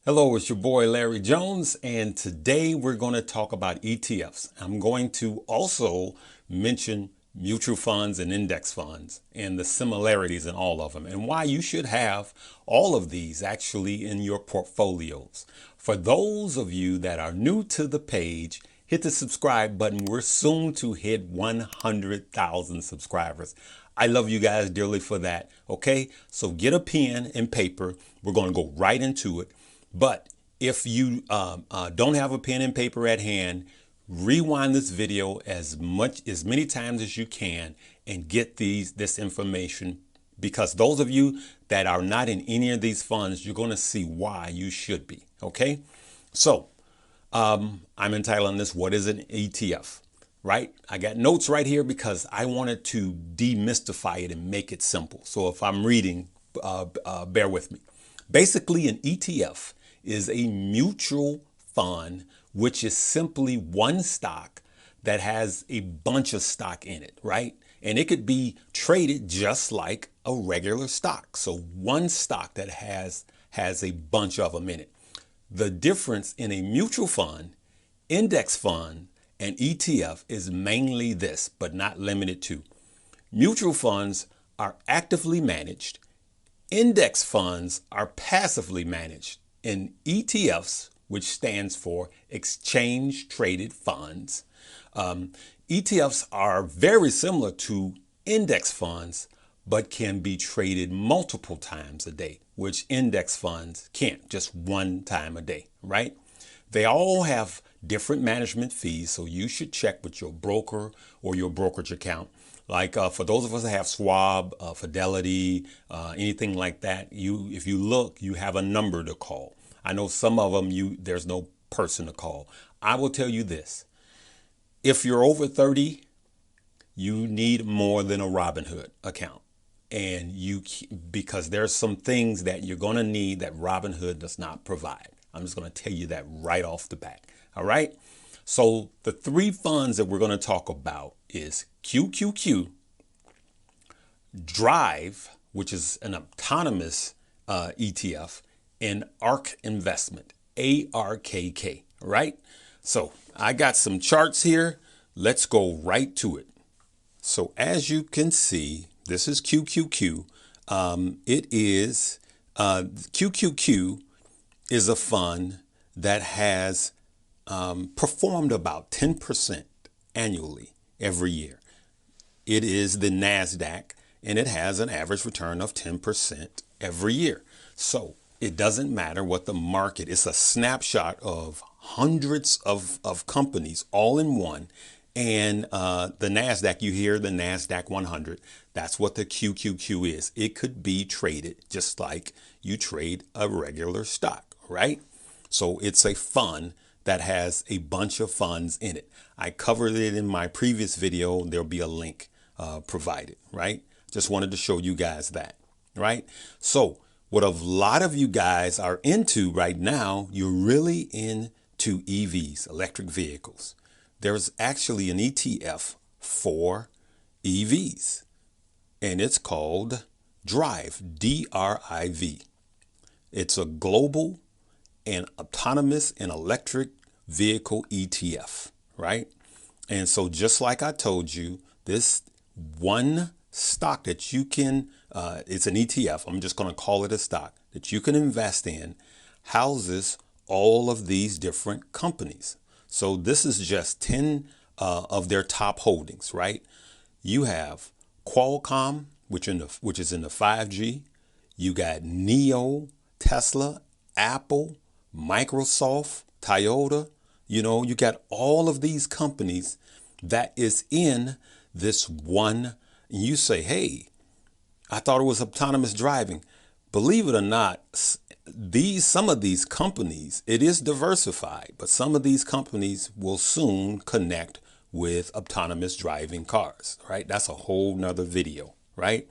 Hello, it's your boy Larry Jones, and today we're going to talk about ETFs. I'm going to also mention mutual funds and index funds and the similarities in all of them and why you should have all of these actually in your portfolios. For those of you that are new to the page, hit the subscribe button. We're soon to hit 100,000 subscribers. I love you guys dearly for that. Okay, so get a pen and paper. We're going to go right into it. But if you don't have a pen and paper at hand, rewind this video as many times as you can and get this information, because those of you that are not in any of these funds, you're going to see why you should be. Okay, so I'm entitling this, what is an ETF? Right? I got notes right here because I wanted to demystify it and make it simple. So if I'm reading, bear with me. Basically, an ETF is a mutual fund, which is simply one stock that has a bunch of stock in it, right? And it could be traded just like a regular stock. So one stock that has a bunch of them in it. The difference in a mutual fund, index fund, and ETF is mainly this, but not limited to. Mutual funds are actively managed. Index funds are passively managed. In ETFs, which stands for exchange traded funds, ETFs are very similar to index funds, but can be traded multiple times a day, which index funds can't, just one time a day, right? They all have different management fees, so you should check with your broker or your brokerage account. Like for those of us that have Schwab, Fidelity, anything like that, if you look, you have a number to call. I know some of them, there's no person to call. I will tell you this. If you're over 30, you need more than a Robinhood account. And because there's some things that you're going to need that Robinhood does not provide. I'm just going to tell you that right off the bat. All right. So the three funds that we're going to talk about is QQQ, Drive, which is an autonomous ETF, and ARK Investment, ARKK, right? So I got some charts here. Let's go right to it. So as you can see, this is QQQ. QQQ is a fund that has performed about 10% annually every year. It is the NASDAQ, and it has an average return of 10% every year. So it doesn't matter what the market, it's a snapshot of hundreds of companies all in one. And the NASDAQ, you hear the NASDAQ 100, that's what the QQQ is. It could be traded just like you trade a regular stock, right? So it's a fund that has a bunch of funds in it. I covered it in my previous video. There'll be a link provided, right? Just wanted to show you guys that, right? So what a lot of you guys are into right now, you're really into EVs, electric vehicles. There's actually an ETF for EVs, and it's called Drive, DRIV. It's a global and autonomous and electric vehicle ETF, right? And so just like I told you, this one stock that you can, it's an ETF, I'm just going to call it a stock, that you can invest in, houses all of these different companies. So this is just 10 of their top holdings, right? You have Qualcomm, which is in the 5G. You got NIO, Tesla, Apple, Microsoft, Toyota. You got all of these companies that is in this one. And you say, hey, I thought it was autonomous driving. Believe it or not, some of these companies, it is diversified, but some of these companies will soon connect with autonomous driving cars, right? That's a whole nother video, right?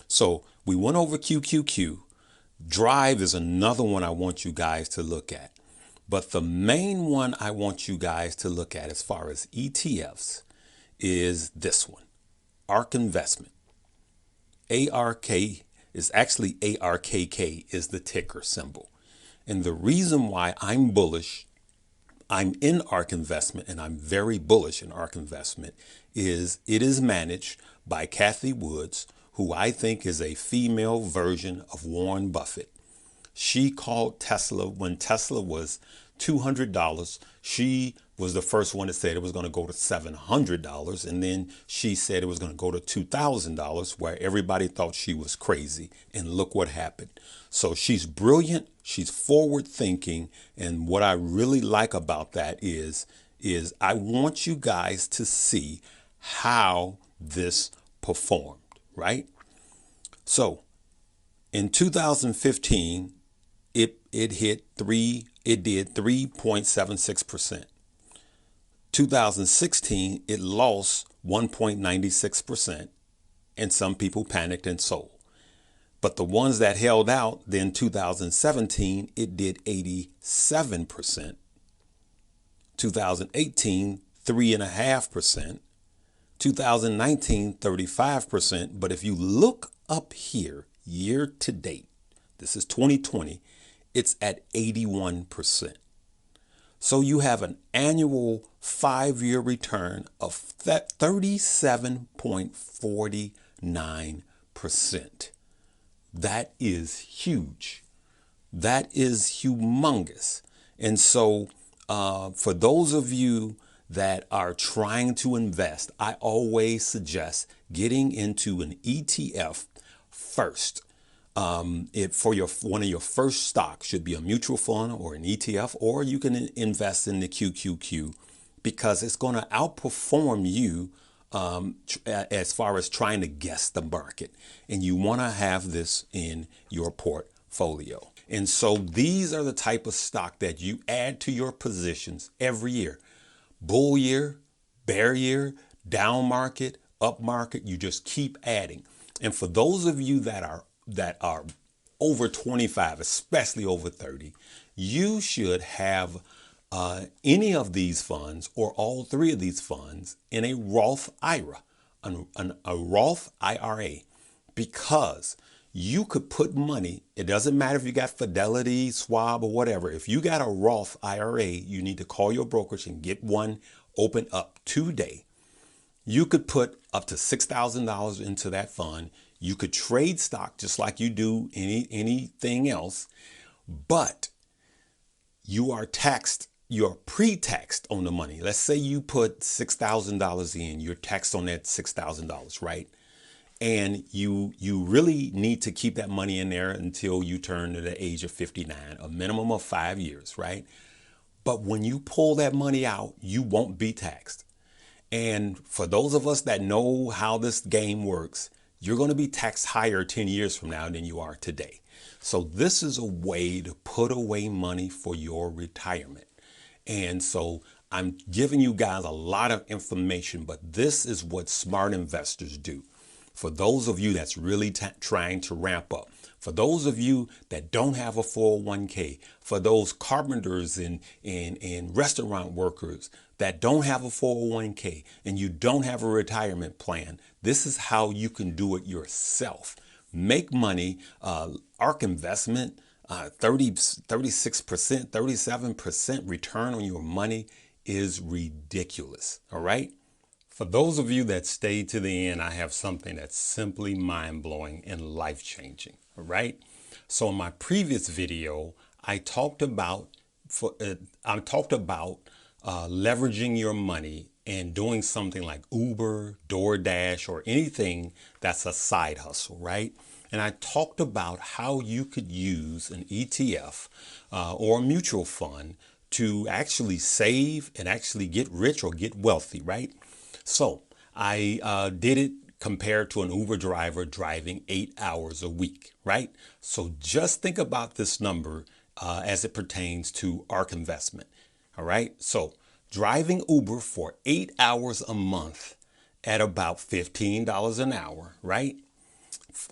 So we went over QQQ. Drive is another one I want you guys to look at. But the main one I want you guys to look at as far as ETFs is this one, ARK Investment. ARK is actually ARKK is the ticker symbol. And the reason why I'm bullish, I'm in ARK Investment, and I'm very bullish in ARK Investment, is it is managed by Kathy Woods, who I think is a female version of Warren Buffett. She called Tesla when Tesla was $200. She was the first one that said it was going to go to $700. And then she said it was going to go to $2,000, where everybody thought she was crazy. And look what happened. So she's brilliant. She's forward thinking. And what I really like about that is I want you guys to see how this performed, right? So in 2015, it did 3.76%. 2016, it lost 1.96%, and some people panicked and sold. But the ones that held out, then 2017, it did 87%. 2018, 3.5%. 2019, 35%. But if you look up here, year to date, this is 2020, it's at 81%. So you have an annual 5-year return of 37.49%. That is huge. That is humongous. And so for those of you that are trying to invest, I always suggest getting into an ETF first. For one of your first stocks should be a mutual fund or an ETF, or you can invest in the QQQ, because it's going to outperform you as far as trying to guess the market. And you want to have this in your portfolio. And so these are the type of stock that you add to your positions every year. Bull year, bear year, down market, up market, you just keep adding. And for those of you that are over 25, especially over 30, you should have any of these funds or all three of these funds in a Roth IRA, a Roth IRA, because you could put money. It doesn't matter if you got Fidelity, Schwab, or whatever. If you got a Roth IRA, you need to call your brokerage and get one open up today. You could put up to $6,000 into that fund. You could trade stock just like you do anything else, but you are taxed. You're pre-taxed on the money. Let's say you put $6,000 in. You're taxed on that $6,000, right? And you really need to keep that money in there until you turn to the age of 59, a minimum of 5 years, right? But when you pull that money out, you won't be taxed. And for those of us that know how this game works, you're going to be taxed higher 10 years from now than you are today. So this is a way to put away money for your retirement. And so I'm giving you guys a lot of information, but this is what smart investors do. For those of you that's really trying to ramp up, for those of you that don't have a 401k, for those carpenters and restaurant workers that don't have a 401k and you don't have a retirement plan, this is how you can do it yourself. Make money. ARK Investment, 36%, 37% return on your money is ridiculous. All right. For those of you that stayed to the end, I have something that's simply mind-blowing and life-changing, all right? So in my previous video, I talked about leveraging your money and doing something like Uber, DoorDash, or anything that's a side hustle, right? And I talked about how you could use an ETF or a mutual fund to actually save and actually get rich or get wealthy, right? So I did it compared to an Uber driver driving 8 hours a week, right? So just think about this number as it pertains to ARK Investment, all right? So driving Uber for 8 hours a month at about $15 an hour, right?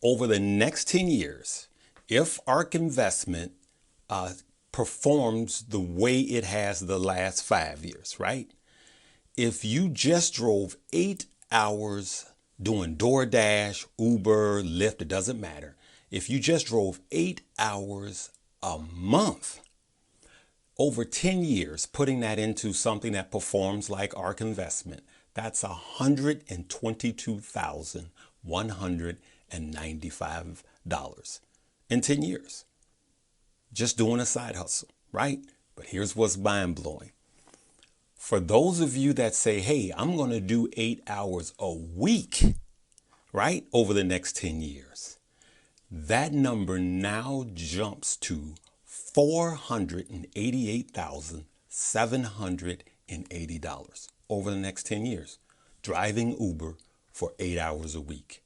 Over the next 10 years, if ARK Investment performs the way it has the last 5 years, right? If you just drove 8 hours doing DoorDash, Uber, Lyft, it doesn't matter. If you just drove 8 hours a month, Over 10 years, putting that into something that performs like ARK investment, that's $122,195 in 10 years. Just doing a side hustle, right? But here's what's mind-blowing. For those of you that say, hey, I'm going to do 8 hours a week, right, over the next 10 years, that number now jumps to $488,780 over the next 10 years, driving Uber for 8 hours a week.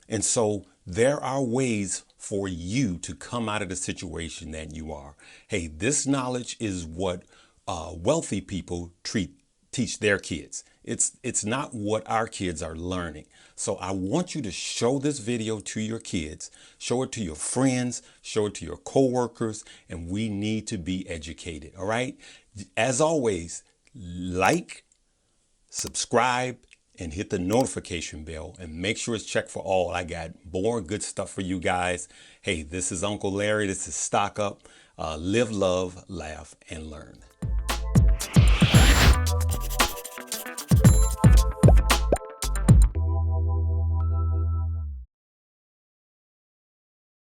And so there are ways for you to come out of the situation that you are. Hey, this knowledge is what wealthy people teach their kids. It's not what our kids are learning. So I want you to show this video to your kids, show it to your friends, show it to your coworkers, and we need to be educated. All right. As always, like, subscribe, and hit the notification bell and make sure it's checked for all. I got more good stuff for you guys. Hey, this is Uncle Larry. This is Stock Up. Live, love, laugh, and learn.